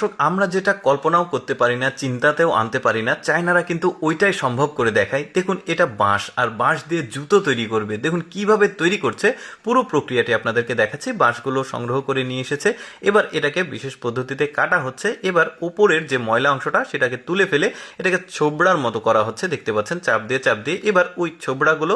দর্শক, আমরা যেটা কল্পনাও করতে পারি না, চিন্তাতেও আনতে পারি না, চায়নারা কিন্তু ওইটাই সম্ভব করে দেখায়। দেখুন, এটা বাঁশ, আর বাঁশ দিয়ে জুতো তৈরি করবে। দেখুন কিভাবে তৈরি করছে, পুরো প্রক্রিয়াটি আপনাদেরকে দেখাচ্ছি। বাঁশগুলো সংগ্রহ করে নিয়ে এসেছে, এবার এটাকে বিশেষ পদ্ধতিতে কাটা হচ্ছে। এবার উপরের যে ময়লা অংশটা সেটাকে তুলে ফেলে এটাকে ছোবড়ার মতো করা হচ্ছে, দেখতে পাচ্ছেন, চাপ দিয়ে চাপ দিয়ে। এবার ওই ছোবড়াগুলো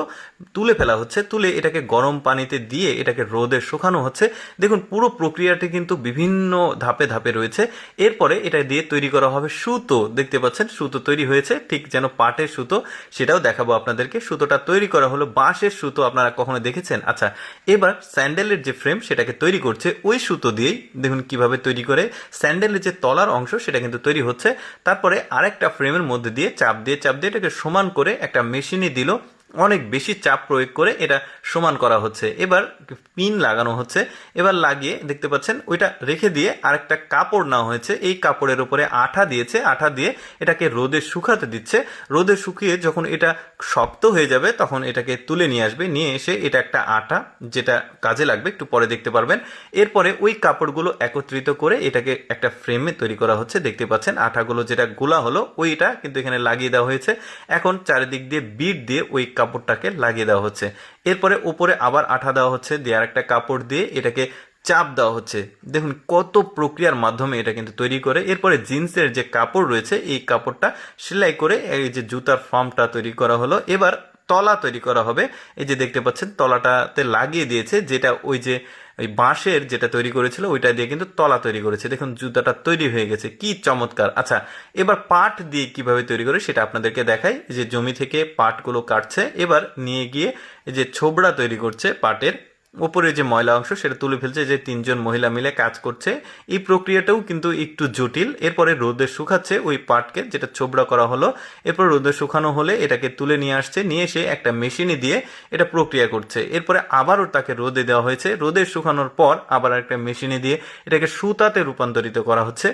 তুলে ফেলা হচ্ছে, তুলে এটাকে গরম পানিতে দিয়ে এটাকে রোদে শুকানো হচ্ছে। দেখুন পুরো প্রক্রিয়াটি কিন্তু বিভিন্ন ধাপে ধাপে রয়েছে। এরপরে এটা দিয়ে তৈরি করা হবে সুতো। দেখতে পাচ্ছেন সুতো তৈরি হয়েছে, ঠিক যেন পাটের সুতো, সেটাও দেখাবো আপনাদেরকে। সুতোটা তৈরি করা হলো বাঁশের সুতো, আপনারা কখনো দেখেছেন? আচ্ছা, এবার স্যান্ডেলের যে ফ্রেম সেটাকে তৈরি করছে ওই সুতো দিয়েই। দেখুন কিভাবে তৈরি করে স্যান্ডেলের যে তলার অংশ সেটা কিন্তু তৈরি হচ্ছে। তারপরে আরেকটা ফ্রেমের মধ্যে দিয়ে চাপ দিয়ে চাপ দিয়ে এটাকে সমান করে একটা মেশিনে দিল, অনেক বেশি চাপ প্রয়োগ করে এটা সমান করা হচ্ছে। এবার পিন লাগানো হচ্ছে, এবার লাগিয়ে দেখতে পাচ্ছেন ওইটা রেখে দিয়ে আরেকটা কাপড় নেওয়া হয়েছে। এই কাপড়ের উপরে আঠা দিয়েছে, আঠা দিয়ে এটাকে রোদে শুকাতে দিচ্ছে। রোদে শুকিয়ে যখন এটা শক্ত হয়ে যাবে তখন এটাকে তুলে নিয়ে আসবে, নিয়ে এসে এটা একটা আঠা, যেটা কাজে লাগবে, একটু পরে দেখতে পারবেন। এরপরে ওই কাপড়গুলো একত্রিত করে এটাকে একটা ফ্রেমে তৈরি করা হচ্ছে। দেখতে পাচ্ছেন আঠাগুলো যেটা গোলা হলো ওইটা কিন্তু এখানে লাগিয়ে দেওয়া হয়েছে। এখন চারিদিক দিয়ে বিট দিয়ে ওই কাপড়টাকে লাগিয়ে দেওয়া হচ্ছে। এরপরে উপরে আবার আঠা দেওয়া হচ্ছে, দিয়ে আর একটা কাপড় দিয়ে এটাকে চাপ দেওয়া হচ্ছে। দেখুন কত প্রক্রিয়ার মাধ্যমে এটা কিন্তু তৈরি করে। এরপরে জিন্সের যে কাপড় রয়েছে এই কাপড়টা সেলাই করে এই যে জুতার ফর্মটা তৈরি করা হলো। এবার তলা তৈরি করা হবে। এই যে দেখতে পাচ্ছেন তলাটাতে লাগিয়ে দিয়েছে, যেটা ওই যে ওই বাঁশের যেটা তৈরি করেছিল ওইটা দিয়ে কিন্তু তলা তৈরি করেছে। দেখুন জুতাটা তৈরি হয়ে গেছে, কি চমৎকার। আচ্ছা, এবার পাট দিয়ে কিভাবে তৈরি করে সেটা আপনাদেরকে দেখাই। যে জমি থেকে পাটগুলো কাটছে, এবার নিয়ে গিয়ে যে ছোবড়া তৈরি করছে পাটের উপরে যে ময়লা অংশ সেটা তুলে ফেলছে। যে তিনজন মহিলা মিলে কাজ করছে। এই প্রক্রিয়াটাও কিন্তু একটু জটিল। এরপরে রোদে শুকাচ্ছে ওই পাটকে, যেটা ছোবড়া করা হলো। এরপর রোদে শুকানো হলে এটাকে তুলে নিয়ে আসছে, নিয়ে এসে একটা মেশিনে দিয়ে এটা প্রক্রিয়া করছে। এরপরে আবারও তাকে রোদে দেওয়া হয়েছে, রোদে শুকানোর পর আবার একটা মেশিনে দিয়ে এটাকে সুতাতে রূপান্তরিত করা হচ্ছে।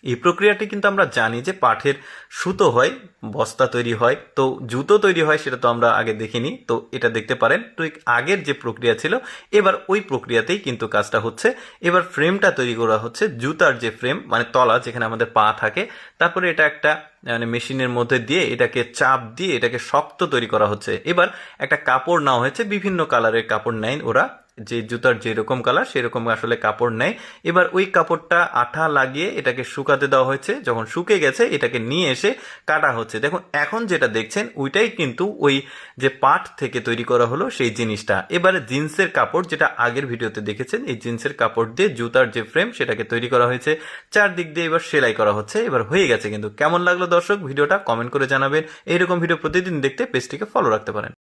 এই প্রক্রিয়াটি কিন্তু আমরা জানি যে পাটের সুতো হয়, বস্তা তৈরি হয়, তো জুতো তৈরি হয় সেটা তো আমরা আগে দেখিনি। তো এটা দেখতে পারেন, তো আগের যে প্রক্রিয়া ছিল এবার ওই প্রক্রিয়াতেই কিন্তু কাজটা হচ্ছে। এবার ফ্রেমটা তৈরি করা হচ্ছে, জুতার যে ফ্রেম, মানে তলা যেখানে আমাদের পা থাকে। তারপরে এটা একটা মানে মেশিনের মধ্যে দিয়ে এটাকে চাপ দিয়ে এটাকে শক্ত তৈরি করা হচ্ছে। এবার একটা কাপড় নেওয়া হয়েছে, বিভিন্ন কালারের কাপড় নেয় ওরা, যে জুতার যেরকম কালার সেরকম আসলে কাপড় নেয়। এবার ওই কাপড়টা আঠা লাগিয়ে এটাকে শুকাতে দেওয়া হয়েছে। যখন শুকে গেছে এটাকে নিয়ে এসে কাটা হচ্ছে। দেখুন এখন যেটা দেখছেন ওইটাই কিন্তু ওই যে পাট থেকে তৈরি করা হলো সেই জিনিসটা। এবারে জিন্সের কাপড়, যেটা আগের ভিডিওতে দেখেছেন, এই জিন্সের কাপড় দিয়ে জুতার যে ফ্রেম সেটাকে তৈরি করা হয়েছে। চারদিক দিয়ে এবার সেলাই করা হচ্ছে। এবার হয়ে গেছে। কিন্তু কেমন লাগলো দর্শক ভিডিওটা কমেন্ট করে জানাবেন। এইরকম ভিডিও প্রতিদিন দেখতে পেজটিকে ফলো রাখতে পারেন।